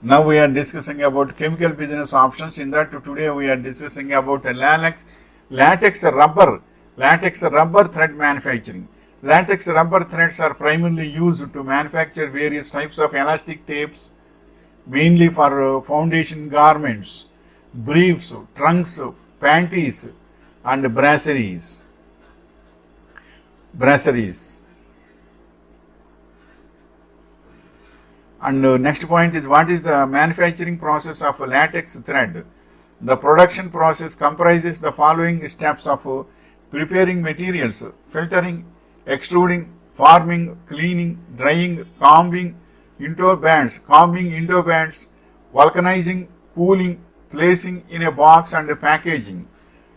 Now we are discussing about chemical business options. In that today we are discussing about latex rubber thread manufacturing. Latex rubber threads are primarily used to manufacture various types of elastic tapes, mainly for foundation garments, briefs, trunks, panties, and brasseries. And next point is, what is the manufacturing process of a latex thread? The production process comprises the following steps of preparing materials: filtering, extruding, forming, cleaning, drying, combing indoor bands, vulcanizing, cooling, placing in a box, and packaging.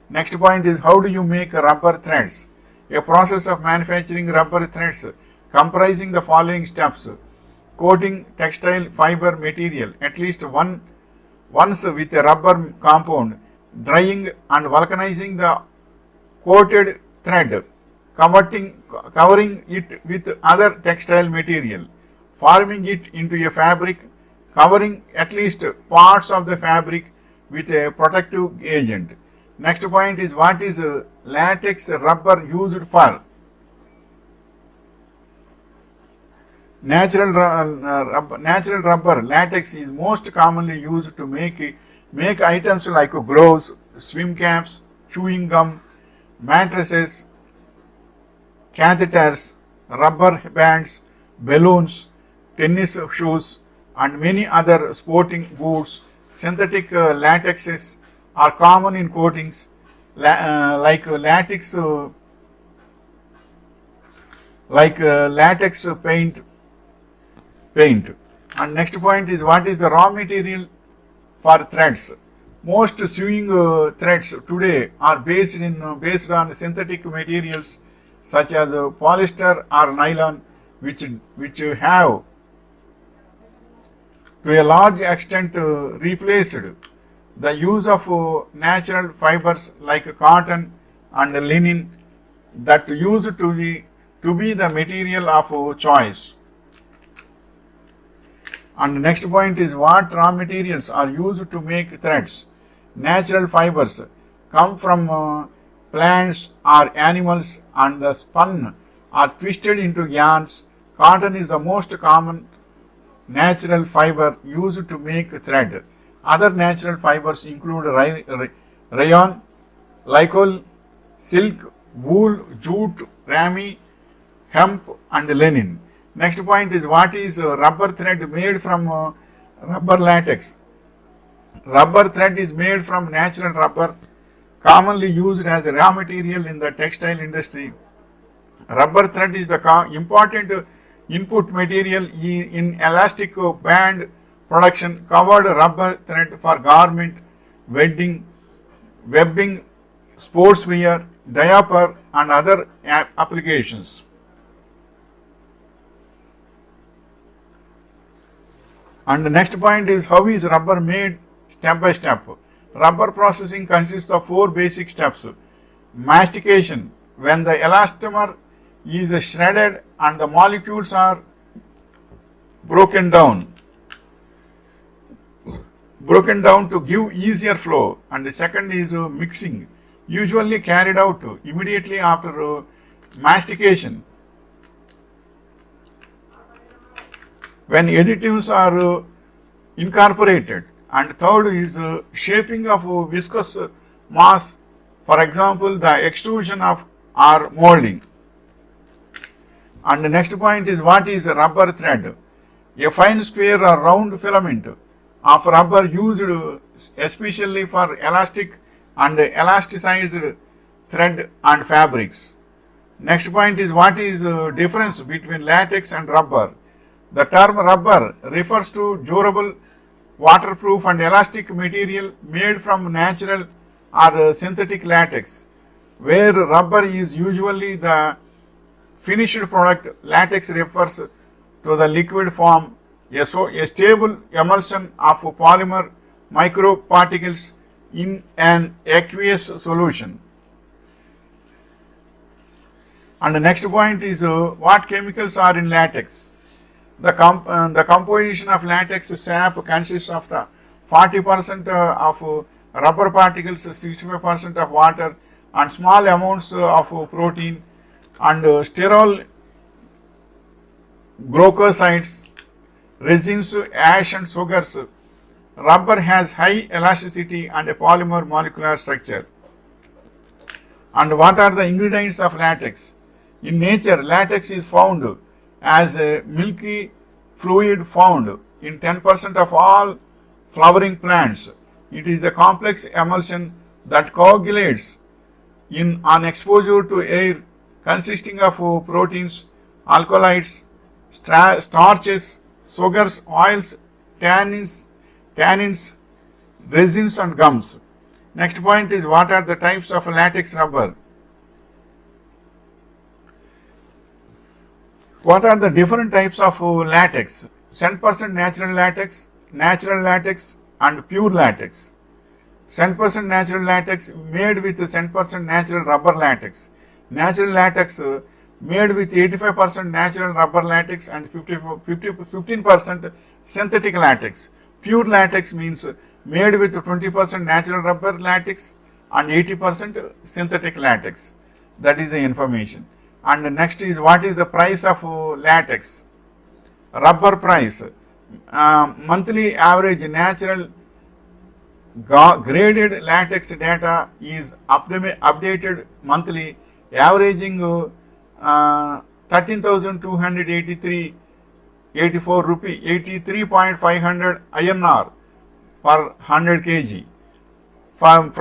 Next point is, how do you make rubber threads? A process of manufacturing rubber threads comprising the following steps: coating textile fiber material at least once with a rubber compound, drying and vulcanizing the coated thread, covering it with other textile material, forming it into a fabric, covering at least parts of the fabric with a protective agent. Next point is, what is latex rubber used for? Natural rubber latex is most commonly used to make items like gloves, swim caps, chewing gum, mattresses, catheters, rubber bands, balloons, tennis shoes, and many other sporting goods. Synthetic latexes are common in coatings like latex paint. And next point is, what is the raw material for threads? Most sewing threads today are based on synthetic materials such as polyester or nylon, which have to a large extent replaced the use of natural fibers like cotton and linen that used to be the material of choice. And next point is, what raw materials are used to make threads? Natural fibers come from plants or animals and the spun or twisted into yarns. Cotton is the most common natural fiber used to make thread. Other natural fibers include rayon, lycol, silk, wool, jute, ramie, hemp, and linen. Next point is, what is rubber thread made from rubber latex? Rubber thread is made from natural rubber, commonly used as a raw material in the textile industry. Rubber thread is the important input material in elastic band production. Covered rubber thread for garment, webbing, sportswear, diaper, and other applications. And the next point is, how is rubber made step by step? Rubber processing consists of 4 basic steps. Mastication, when the elastomer is shredded and the molecules are broken down to give easier flow. And the second is mixing, usually carried out immediately after mastication, when additives are incorporated. And third is shaping of viscous mass, for example the extrusion of or molding. And the next point is, what is rubber thread? A fine square or round filament of rubber used especially for elastic and elasticized thread and fabrics. Next point is, what is the difference between latex and rubber? The term rubber refers to durable, waterproof, and elastic material made from natural or synthetic latex, where rubber is usually the finished product. Latex refers to the liquid form, a stable emulsion of polymer microparticles in an aqueous solution. And the next point is, what chemicals are in latex? The composition of latex sap consists of the 40% of rubber particles, 65% of water, and small amounts of protein and sterol glucosides, resins, ash, and sugars. Rubber has high elasticity and a polymer molecular structure. And what are the ingredients of latex? In nature, latex is found as a milky fluid found in 10% of all flowering plants. It is a complex emulsion that coagulates on exposure to air, consisting of proteins, alkaloids, starches, sugars, oils, tannins, resins, and gums. Next point is, what are the types of latex rubber? What are the different types of latex? 100% natural latex, and pure latex. 100% natural latex made with 100% natural rubber latex. Natural latex made with 85% natural rubber latex and 15% synthetic latex. Pure latex means made with 20% natural rubber latex and 80% synthetic latex. That is the information. And next is, what is the price of latex? Rubber price. Monthly average natural graded latex data is updated monthly, averaging 13,284 rupee, 83.500 INR per 100 kg from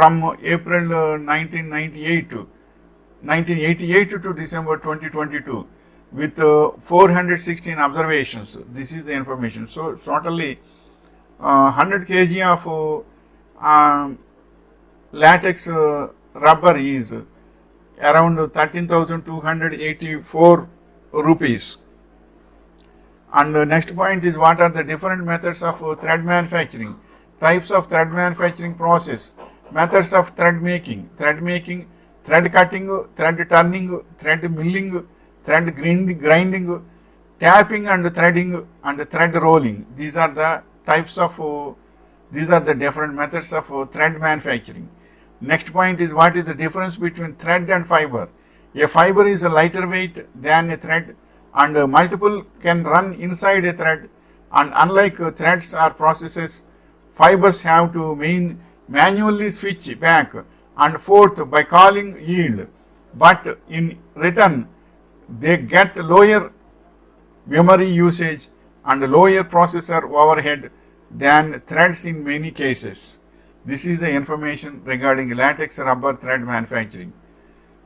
April 1988 to December 2022 with 416 observations. This is the information. So totally 100 kg of latex rubber is around 13,284 rupees. And the next point is, what are the different methods of thread manufacturing? Types of thread manufacturing process, methods of thread making, thread cutting, thread turning, thread milling, thread grinding, tapping and threading, and thread rolling. These are the different methods of thread manufacturing. Next point is, what is the difference between thread and fiber? A fiber is a lighter weight than a thread, and multiple can run inside a thread, and unlike threads or processes, fibers have to manually switch back and forth by calling yield, but in return they get lower memory usage and lower processor overhead than threads in many cases. This is the information regarding latex rubber thread manufacturing.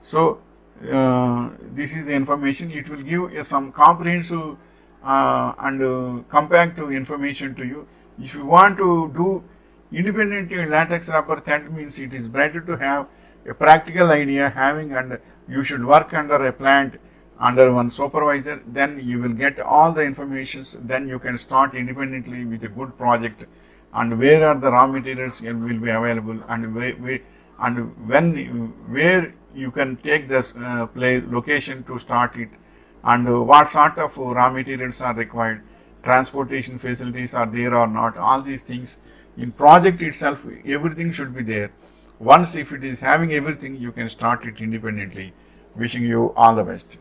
So this is the information. It will give some comprehensive and compact information to you. If you want to do independently latex rubber, that means it is better to have a practical idea and you should work under a plant under one supervisor. Then you will get all the information. Then you can start independently with a good project, and where are the raw materials will be available, and where you can take this location to start it, and what sort of raw materials are required, transportation facilities are there or not. All these things in project itself, everything should be there. Once if it is having everything, you can start it independently. Wishing you all the best.